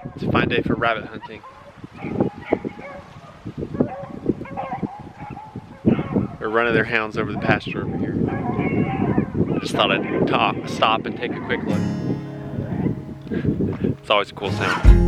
It's a fine day for rabbit hunting. They're running their hounds over the pasture over here. Just thought I'd stop and take a quick look. It's always a cool sound.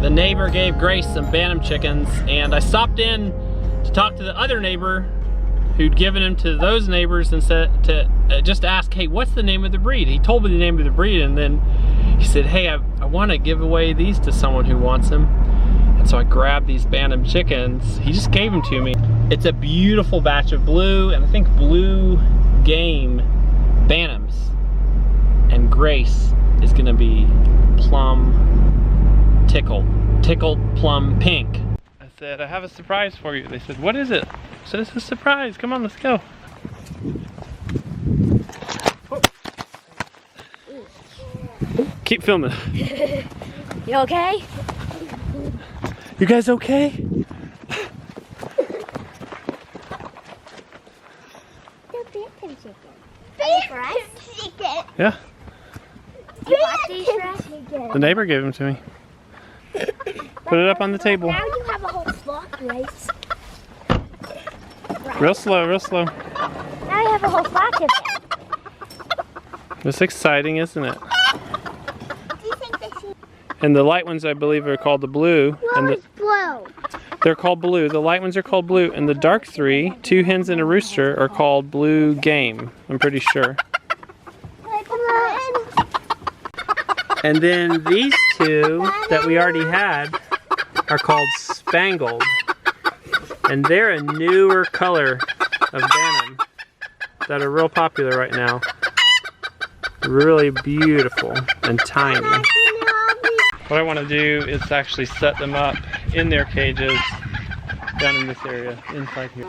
The neighbor gave Grace some Bantam chickens, and I stopped in to talk to the other neighbor who'd given them to those neighbors and said to just ask, hey, what's the name of the breed? He told me the name of the breed, and then he said, hey, I want to give away these to someone who wants them. And so I grabbed these Bantam chickens. He just gave them to me. It's a beautiful batch of blue, and I think blue game Bantams. And Grace is gonna be plum tickled plum pink. I said, I have a surprise for you. They said, what is it? I said, it's a surprise. Come on, let's go. Keep filming. You okay? You guys okay? They're Bantam chicken. Are they for us? Yeah. You bought these for us? The neighbor gave them to me. Put it up on the table. Now you have a whole flock, Grace. Real slow, real slow. Now you have a whole flock of them. It's exciting, isn't it? Do you think they see? And the light ones, I believe, are called the blue. And Blue. they're called blue. The light ones are called blue. And the dark three, 2 hens and a rooster, are called blue game. I'm pretty sure. And then these 2 that we already had are called spangled. And they're a newer color of Bantam that are real popular right now. Really beautiful and tiny. What I want to do is actually set them up in their cages down in this area, inside here.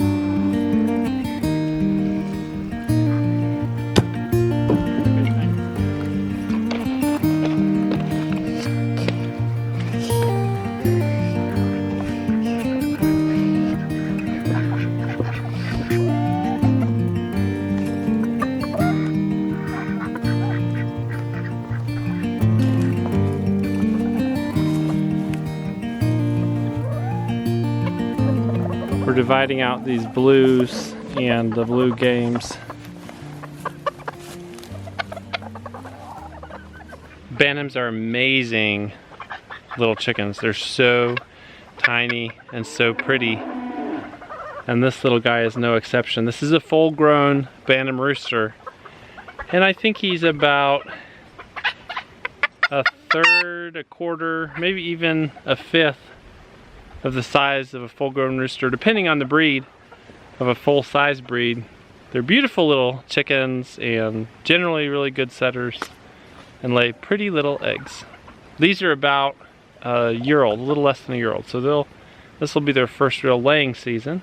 We're dividing out these blues and the blue games. Bantams are amazing little chickens. They're so tiny and so pretty. And this little guy is no exception. This is a full-grown Bantam rooster. And I think he's about a third, a quarter, maybe even a fifth of the size of a full-grown rooster, depending on the breed of a full-size breed. They're beautiful little chickens and generally really good setters and lay pretty little eggs. These are about a year old, a little less than a year old, so this will be their first real laying season.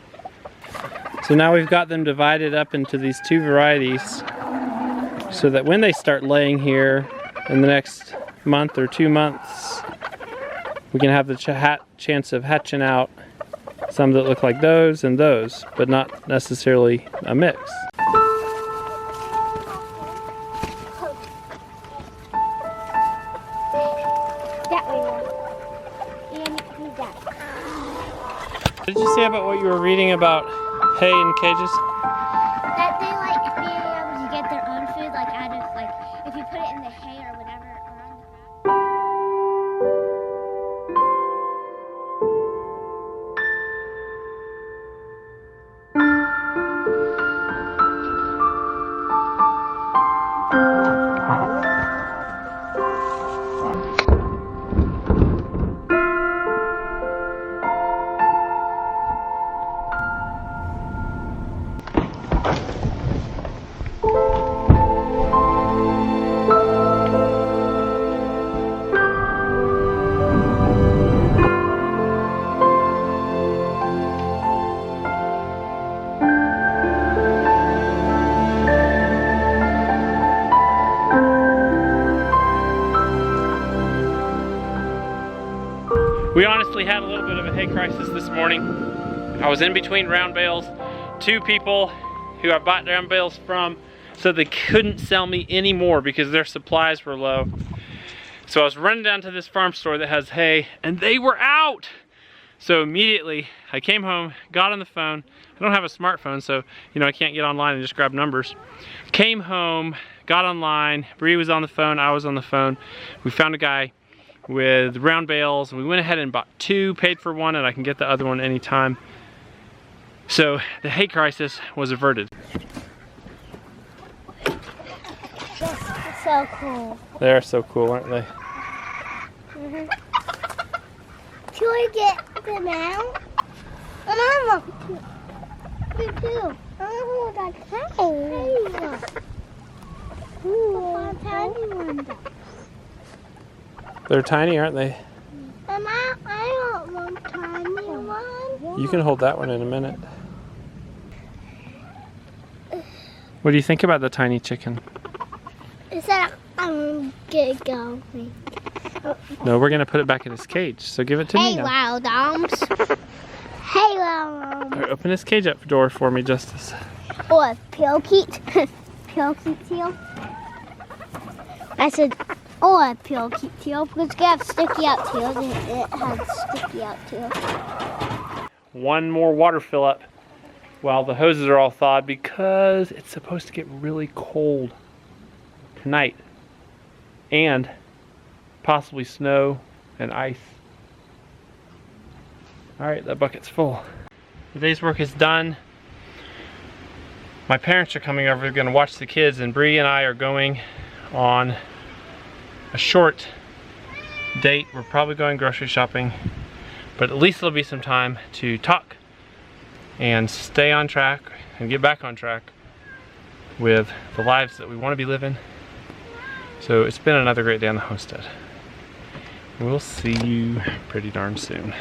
So now we've got them divided up into these 2 varieties so that when they start laying here in the next month or 2 months, we can have the chance of hatching out some that look like those and those, but not necessarily a mix. That way. And who's that? What did you say about what you were reading about hay in cages? That they like being able to get their own food, like out of like if you put it in the hay or whatever around the ground. We honestly had a little bit of a hay crisis this morning. I was in between round bales. 2 people who I bought round bales from said they couldn't sell me any more because their supplies were low. So I was running down to this farm store that has hay and they were out. So immediately I came home, got on the phone. I don't have a smartphone, so I can't get online and just grab numbers. Came home, got online, Bree was on the phone, I was on the phone. We found a guy with round bales and we went ahead and bought 2, paid for 1, and I can get the other one anytime. So the hay crisis was averted. That's so cool. They're so cool, aren't they? Can we get them out? And I want to. Me too. I want that tiny one. Ooh, a tiny one. They're tiny, aren't they? And I don't want a tiny one. You can hold that one in a minute. What do you think about the tiny chicken? Is that I'm gonna go? No, we're gonna put it back in his cage. So give it to me Hey, now. wild dogs. Hey, wild All right, open this cage up door for me, Justice. Or Pilkeet. Pilkeet teal. I said, or Pilkeet teal because they have sticky out tails and it has sticky out tails. One more water fill up while the hoses are all thawed because it's supposed to get really cold tonight and possibly snow and ice. All right, that bucket's full. The day's work is done. My parents are coming over, they're gonna watch the kids, and Bree and I are going on a short date. We're probably going grocery shopping, but at least there'll be some time to talk and stay on track and get back on track with the lives that we want to be living. So it's been another great day on the homestead. We'll see you pretty darn soon.